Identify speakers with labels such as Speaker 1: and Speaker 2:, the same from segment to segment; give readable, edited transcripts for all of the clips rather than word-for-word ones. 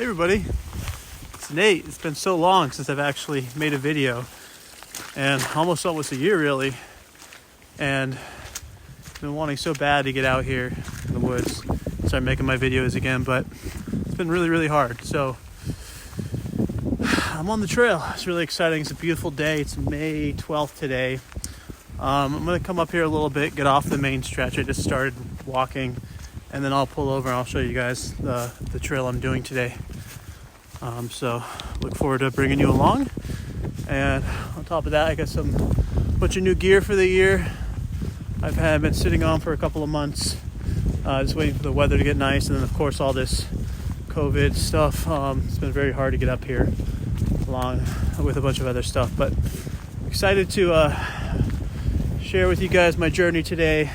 Speaker 1: Hey everybody, it's Nate. It's been so long since I've actually made a video, and almost a year really, and I've been wanting so bad to get out here in the woods, start making my videos again, but it's been really hard. So I'm on the trail. It's really exciting. It's a beautiful day. It's May 12th today. I'm going to come up here a little bit, get off the main stretch. I just started walking, and then I'll pull over and I'll show you guys the trail I'm doing today. So look forward to bringing you along. And on top of that, I got some bunch of new gear for the year. I've been sitting on for a couple of months, just waiting for the weather to get nice. And then of course all this COVID stuff. It's been very hard to get up here along with a bunch of other stuff, but excited to share with you guys my journey today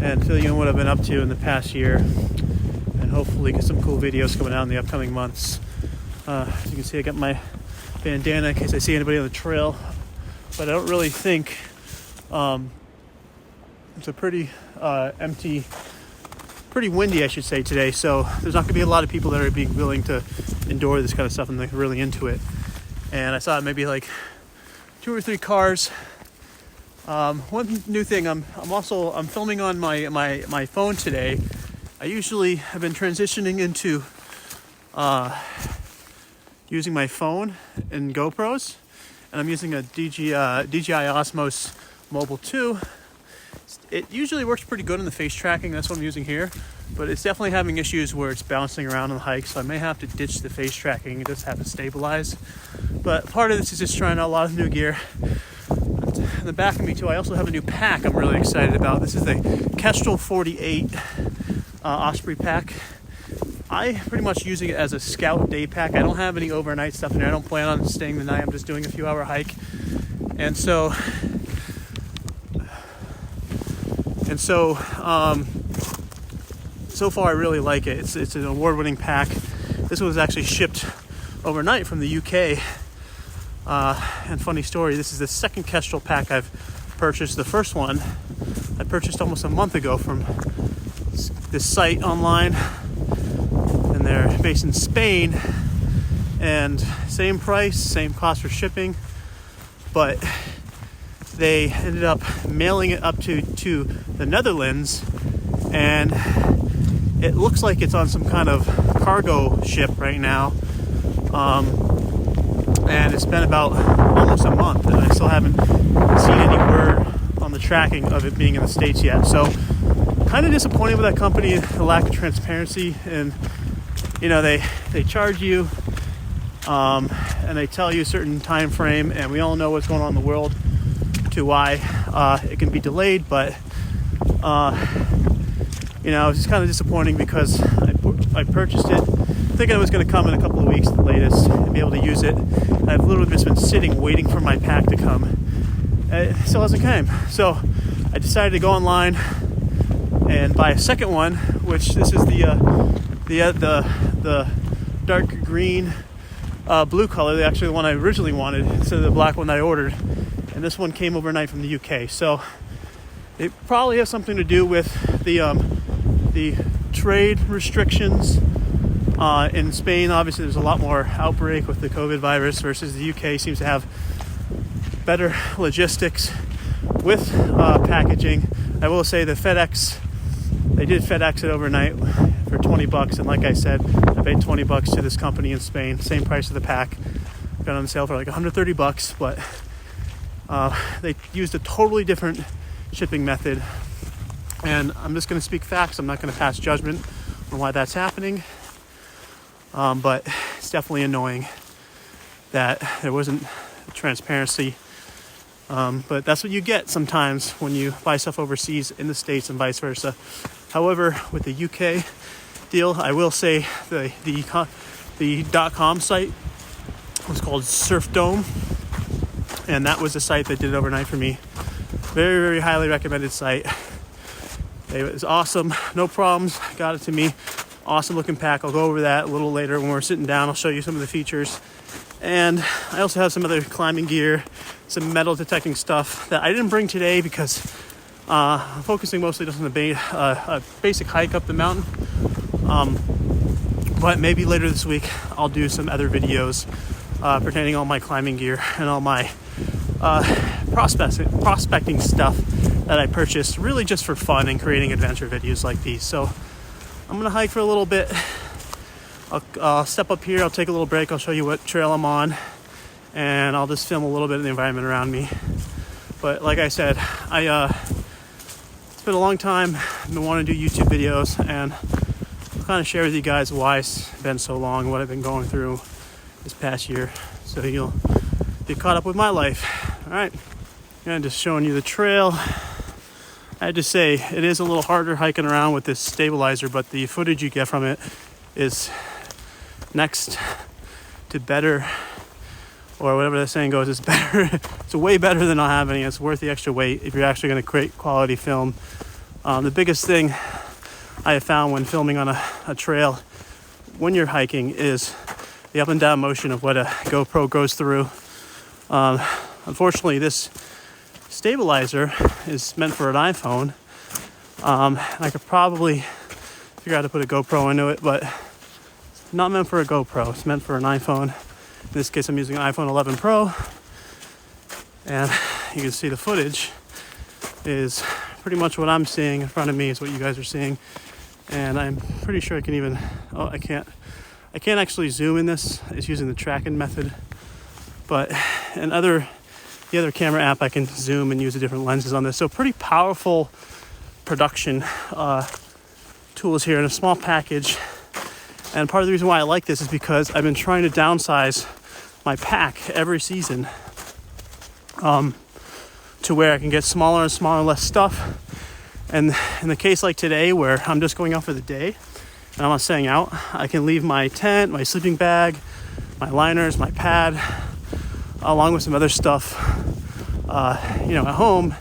Speaker 1: and fill you in what I've been up to in the past year, and hopefully get some cool videos coming out in the upcoming months. As you can see, I got my bandana in case I see anybody on the trail, but I don't really think it's a pretty empty, pretty windy I should say today, so there's not going to be a lot of people that are being willing to endure this kind of stuff and they're really into it. And I saw maybe like 2 or 3 cars. One new thing, I'm filming on my phone today. I usually have been transitioning into using my phone and GoPros, and I'm using a DJI Osmos Mobile 2. It usually works pretty good in the face tracking. That's what I'm using here, but it's definitely having issues where it's bouncing around on the hike, so I may have to ditch the face tracking and just have it stabilize. But part of this is just trying out a lot of new gear. In the back of me too, I also have a new pack I'm really excited about. This is the Kestrel 48 Osprey pack. I pretty much using it as a scout day pack. I don't have any overnight stuff in there. I don't plan on staying the night. I'm just doing a few hour hike. And so far I really like it. It's an award-winning pack. This was actually shipped overnight from the UK. And funny story, this is the second Kestrel pack I've purchased. The first one I purchased almost a month ago from this site online, and they're based in Spain, and same price, same cost for shipping, but they ended up mailing it up to the Netherlands, and it looks like it's on some kind of cargo ship right now. And it's been about almost a month, and I still haven't seen any word on the tracking of it being in the States yet. So kind of disappointed with that company, the lack of transparency. And you know, they charge you and they tell you a certain time frame, and we all know what's going on in the world to why it can be delayed. But you know, it's just kind of disappointing because I purchased it thinking it was going to come in a couple of weeks at the latest and be able to use it. I've literally just been sitting waiting for my pack to come, and it still hasn't come. So I decided to go online and buy a second one, which this is the dark green blue color, actually the one I originally wanted instead of the black one that I ordered. And this one came overnight from the UK, so it probably has something to do with the trade restrictions. In Spain, obviously, there's a lot more outbreak with the COVID virus versus the UK seems to have better logistics with packaging. I will say the FedEx, they did FedEx it overnight for $20, and like I said, I paid $20 to this company in Spain, same price of the pack. Got on sale for like $130, but they used a totally different shipping method. And I'm just going to speak facts. I'm not going to pass judgment on why that's happening. But it's definitely annoying that there wasn't transparency. But that's what you get sometimes when you buy stuff overseas in the States and vice versa. However, with the UK deal, I will say the .com site was called Surfdome, and that was the site that did it overnight for me. Very highly recommended site. It was awesome, no problems, got it to me. Awesome looking pack. I'll go over that a little later when we're sitting down. I'll show you some of the features. And I also have some other climbing gear, some metal detecting stuff that I didn't bring today because I'm focusing mostly just on the basic hike up the mountain. But maybe later this week I'll do some other videos pertaining all my climbing gear and all my prospecting stuff that I purchased really just for fun and creating adventure videos like these. So I'm gonna hike for a little bit. I'll step up here, I'll take a little break, I'll show you what trail I'm on, and I'll just film a little bit of the environment around me. But like I said, it's been a long time. I've been wanting to do YouTube videos, and I'll kind of share with you guys why it's been so long, what I've been going through this past year, so you'll be caught up with my life. All right, and just showing you the trail. I had to say, it is a little harder hiking around with this stabilizer, but the footage you get from it is next to better, or whatever the saying goes, it's better. It's way better than not having it. It's worth the extra weight if you're actually going to create quality film. The biggest thing I have found when filming on a trail when you're hiking is the up and down motion of what a GoPro goes through. Unfortunately, this stabilizer is meant for an iPhone. I could probably figure out how to put a GoPro into it, but it's not meant for a GoPro. It's meant for an iPhone. In this case, I'm using an iPhone 11 Pro, and you can see the footage is pretty much what I'm seeing in front of me is what you guys are seeing. And I'm pretty sure I can even, I can't actually zoom in this. It's using the tracking method, but the other camera app, I can zoom and use the different lenses on this. So pretty powerful production tools here in a small package. And part of the reason why I like this is because I've been trying to downsize my pack every season to where I can get smaller and smaller, less stuff. And in the case like today, where I'm just going out for the day and I'm not staying out, I can leave my tent, my sleeping bag, my liners, my pad, along with some other stuff, at home,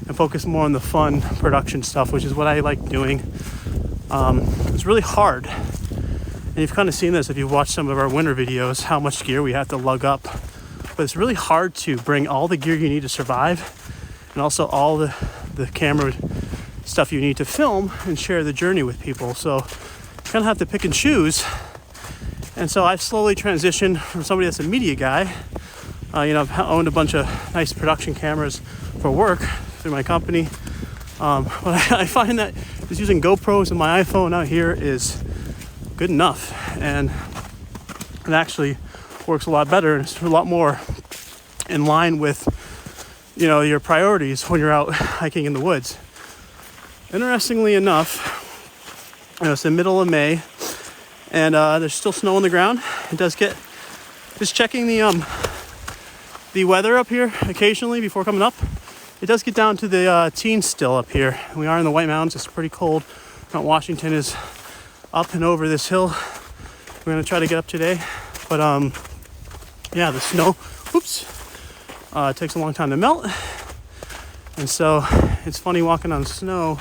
Speaker 1: and focus more on the fun production stuff, which is what I like doing. It's really hard. And you've kind of seen this if you've watched some of our winter videos, how much gear we have to lug up. But it's really hard to bring all the gear you need to survive and also all the camera stuff you need to film and share the journey with people. So you kind of have to pick and choose. And so I've slowly transitioned from somebody that's a media guy. I've owned a bunch of nice production cameras for work through my company. But I find that just using GoPros and my iPhone out here is good enough. And it actually works a lot better. It's a lot more in line with, your priorities when you're out hiking in the woods. Interestingly enough, it's the middle of May, and there's still snow on the ground. It does get, just checking the weather up here occasionally before coming up, it does get down to the teens still up here. We are in the White Mountains. It's pretty cold. Mount Washington is up and over this hill. We're gonna try to get up today, but the snow, it takes a long time to melt, and so it's funny walking on snow.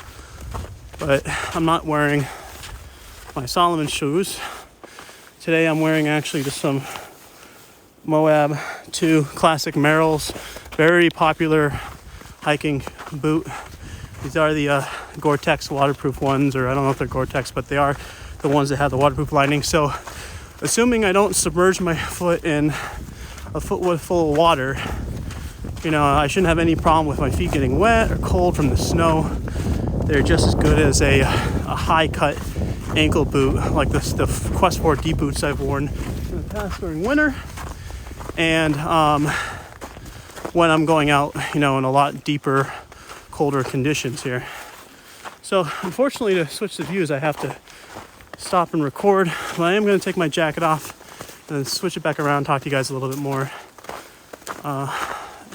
Speaker 1: But I'm not wearing my Salomon shoes today. I'm wearing actually just some Moab 2 Classic Merrells, very popular hiking boot. These are the Gore-Tex waterproof ones, or I don't know if they're Gore-Tex, but they are the ones that have the waterproof lining. So assuming I don't submerge my foot in a foot full of water, I shouldn't have any problem with my feet getting wet or cold from the snow. They're just as good as a high cut ankle boot, like the Quest 4 deep boots I've worn in the past during winter. And when I'm going out, in a lot deeper, colder conditions here. So unfortunately, to switch the views, I have to stop and record. But I am going to take my jacket off and then switch it back around, talk to you guys a little bit more, and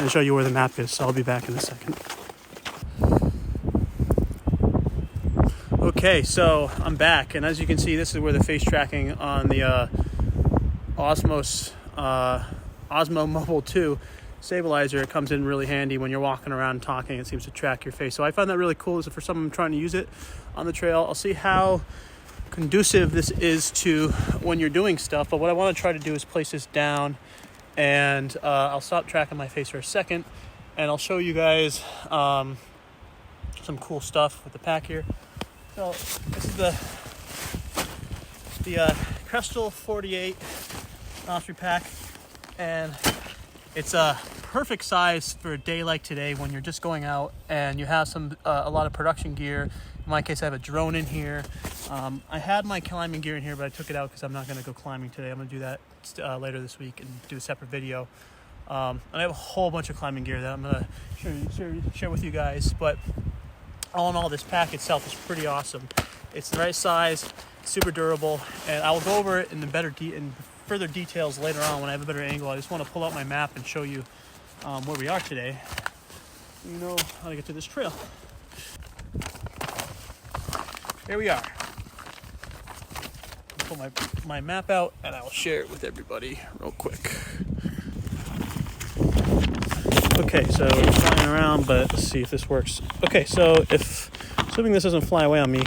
Speaker 1: show you where the map is. So I'll be back in a second. Okay, so I'm back, and as you can see, this is where the face tracking on the Osmo Mobile 2 stabilizer, it comes in really handy when you're walking around talking. It seems to track your face. So I find that really cool. This is for someone trying to use it on the trail. I'll see how conducive this is to when you're doing stuff, but what I want to try to do is place this down, and I'll stop tracking my face for a second, and I'll show you guys some cool stuff with the pack here. So this is the Crestal 48 Osprey pack, and it's a perfect size for a day like today when you're just going out and you have a lot of production gear. In my case, I have a drone in here. I had my climbing gear in here, but I took it out because I'm not going to go climbing today. I'm going to do that later this week and do a separate video. And I have a whole bunch of climbing gear that I'm going to share with you guys. But all in all, this pack itself is pretty awesome. It's the right size, super durable, and I will go over it in further details later on when I have a better angle. I just want to pull out my map and show you where we are today. You know how to get to this trail. Here we are. I'll pull my map out and I will share it with everybody real quick. Okay, so we're flying around, but let's see if this works. Okay, so assuming this doesn't fly away on me,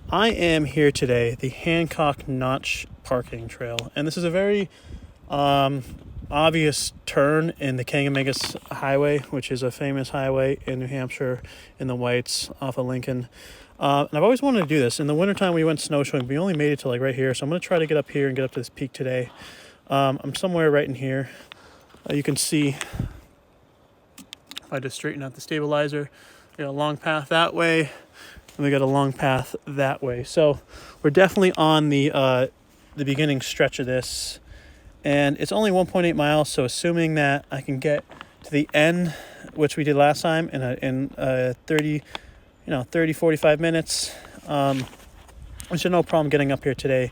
Speaker 1: I am here today, the Hancock Notch Parking Trail, and this is a very obvious turn in the Kangamegas Highway, which is a famous highway in New Hampshire in the Whites off of Lincoln. And I've always wanted to do this. In the wintertime, we went snowshoeing. We only made it to like right here, so I'm going to try to get up here and get up to this peak today. I'm somewhere right in here. You can see, if I just straighten out the stabilizer, we got a long path that way, and we got a long path that way. So we're definitely on the beginning stretch of this, and it's only 1.8 miles. So assuming that I can get to the end, which we did last time, in 30-45 minutes, I should no problem getting up here today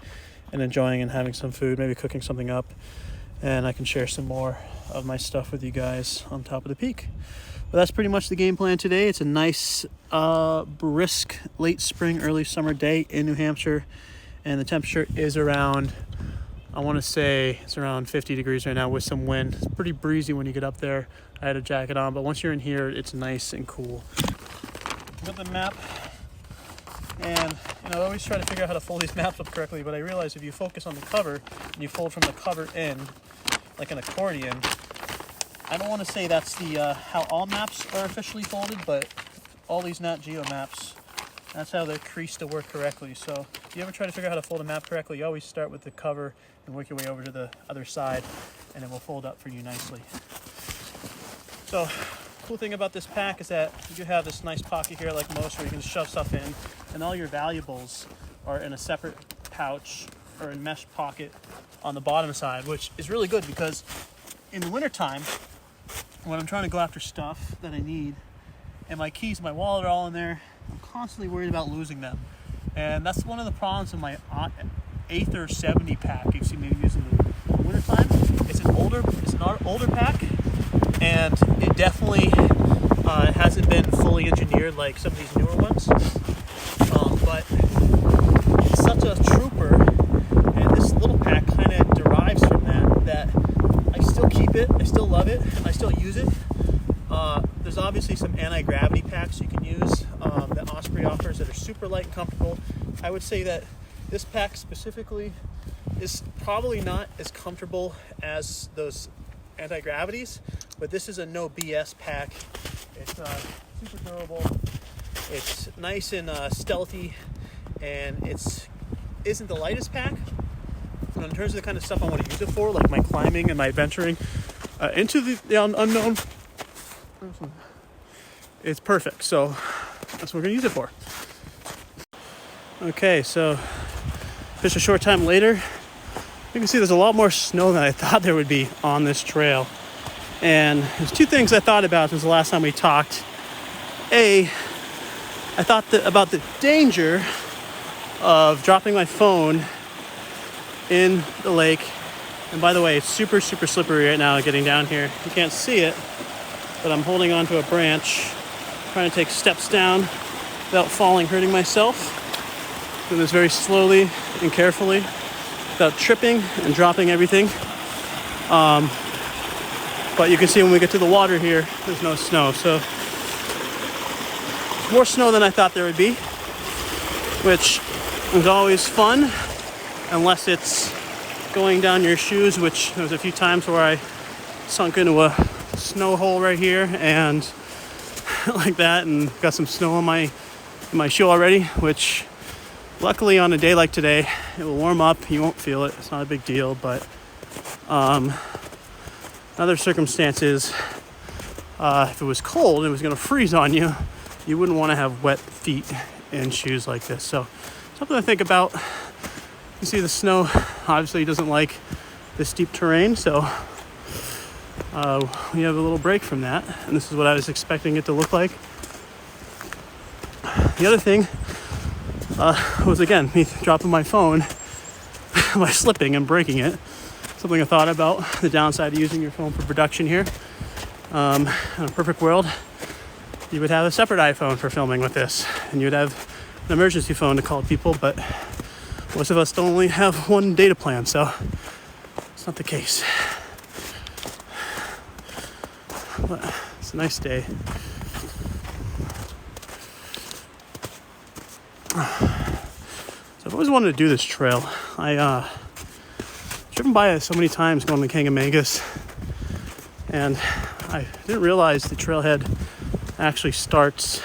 Speaker 1: and enjoying and having some food, maybe cooking something up, and I can share some more of my stuff with you guys on top of the peak. But that's pretty much the game plan today. It's a nice, brisk, late spring, early summer day in New Hampshire. And the temperature is around, I want to say it's around 50 degrees right now with some wind. It's pretty breezy when you get up there. I had a jacket on, but once you're in here, it's nice and cool. Got the map. And, I always try to figure out how to fold these maps up correctly, but I realize if you focus on the cover and you fold from the cover in, like an accordion, I don't want to say that's the how all maps are officially folded, but all these Nat Geo maps, that's how they're creased to work correctly. So if you ever try to figure out how to fold a map correctly, you always start with the cover and work your way over to the other side, and it will fold up for you nicely. So cool thing about this pack is that you do have this nice pocket here like most, where you can shove stuff in, and all your valuables are in a separate pouch or in mesh pocket on the bottom side, which is really good because in the wintertime, when I'm trying to go after stuff that I need, and my keys, my wallet are all in there, I'm constantly worried about losing them. And that's one of the problems in my Aether 70 pack you've seen me use in the wintertime. It's an older pack, and it definitely hasn't been fully engineered like some of these newer ones. But it's such a trooper, and this little pack kind of derives from that I still keep it, I still love it, and I still use it. There's obviously some anti-gravity packs you can use that Osprey offers that are super light and comfortable. I would say that this pack specifically is probably not as comfortable as those anti-gravities, but this is a no BS pack. It's super durable, it's nice and stealthy, and isn't the lightest pack. But in terms of the kind of stuff I want to use it for, like my climbing and my adventuring into the unknown, it's perfect. So that's what we're going to use it for. Okay, so just a short time later, you can see there's a lot more snow than I thought there would be on this trail. And there's two things I thought about since the last time we talked. I thought about the danger of dropping my phone in the lake. And by the way, it's super, super slippery right now getting down here. You can't see it, but I'm holding onto a branch, trying to take steps down without falling, hurting myself. Do this very slowly and carefully without tripping and dropping everything. But you can see when we get to the water here, there's no snow. So more snow than I thought there would be, which is always fun, unless it's going down your shoes, which there was a few times where I sunk into a snow hole right here and like that, and got some snow in my shoe already, which Luckily, on a day like today, it will warm up. You won't feel it. It's not a big deal. But other circumstances, if it was cold and it was going to freeze on you, you wouldn't want to have wet feet in shoes like this. So something to think about. You see the snow obviously doesn't like the steep terrain, so we have a little break from that. And this is what I was expecting it to look like. The other thing was, again, me dropping my phone by slipping and breaking it. Something I thought about, the downside of using your phone for production here. In a perfect world, you would have a separate iPhone for filming with this, and you would have an emergency phone to call people, but most of us don't only have one data plan, so it's not the case. But it's a nice day. So I've always wanted to do this trail. Driven by it so many times going to Kangamangas, and I didn't realize the trailhead actually starts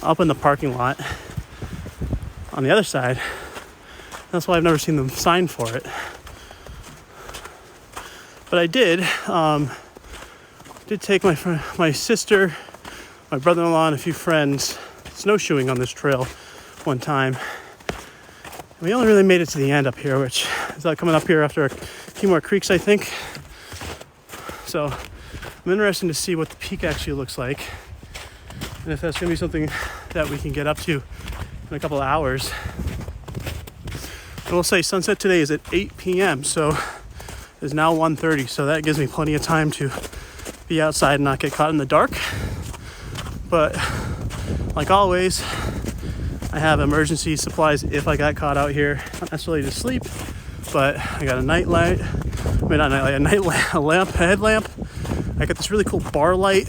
Speaker 1: up in the parking lot on the other side. That's why I've never seen the sign for it. But I did take my sister, my brother-in-law, and a few friends snowshoeing on this trail one time. We only really made it to the end up here, which is coming up here after a few more creeks, I think. So I'm interested to see what the peak actually looks like, and if that's going to be something that we can get up to in a couple of hours. I will say sunset today is at 8 p.m., so it's now 1:30, so that gives me plenty of time to be outside and not get caught in the dark. But like always, I have emergency supplies if I got caught out here. Not necessarily to sleep, but I got a nightlight. I mean, not a nightlight, a night lamp, a headlamp. I got this really cool bar light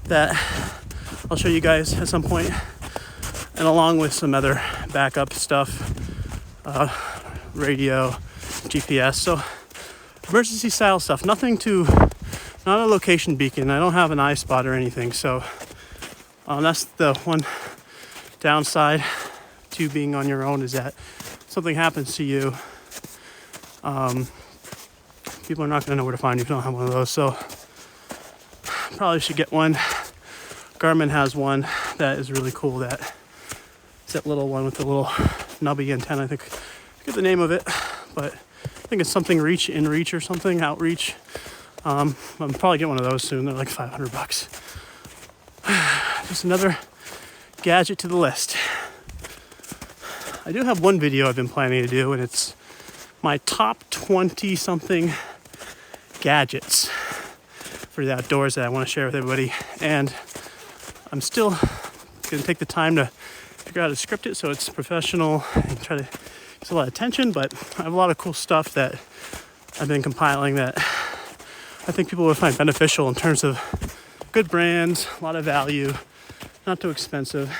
Speaker 1: that I'll show you guys at some point, and along with some other backup stuff, radio, GPS. So emergency style stuff. Not a location beacon. I don't have an eye spot or anything. So that's the one downside to being on your own, is that if something happens to you, people are not going to know where to find you if you don't have one of those. So probably should get one. Garmin has one that is really cool. It's that little one with the little nubby antenna. I forget the name of it, but I think it's something InReach or something, Outreach. I'm probably get one of those soon. They're like $500. Just another gadget to the list. I do have one video I've been planning to do, and it's my top 20 something gadgets for the outdoors that I want to share with everybody. And I'm still going to take the time to figure out how to script it so it's professional and try to get a lot of attention. But I have a lot of cool stuff that I've been compiling that I think people would find beneficial in terms of good brands, a lot of value, not too expensive.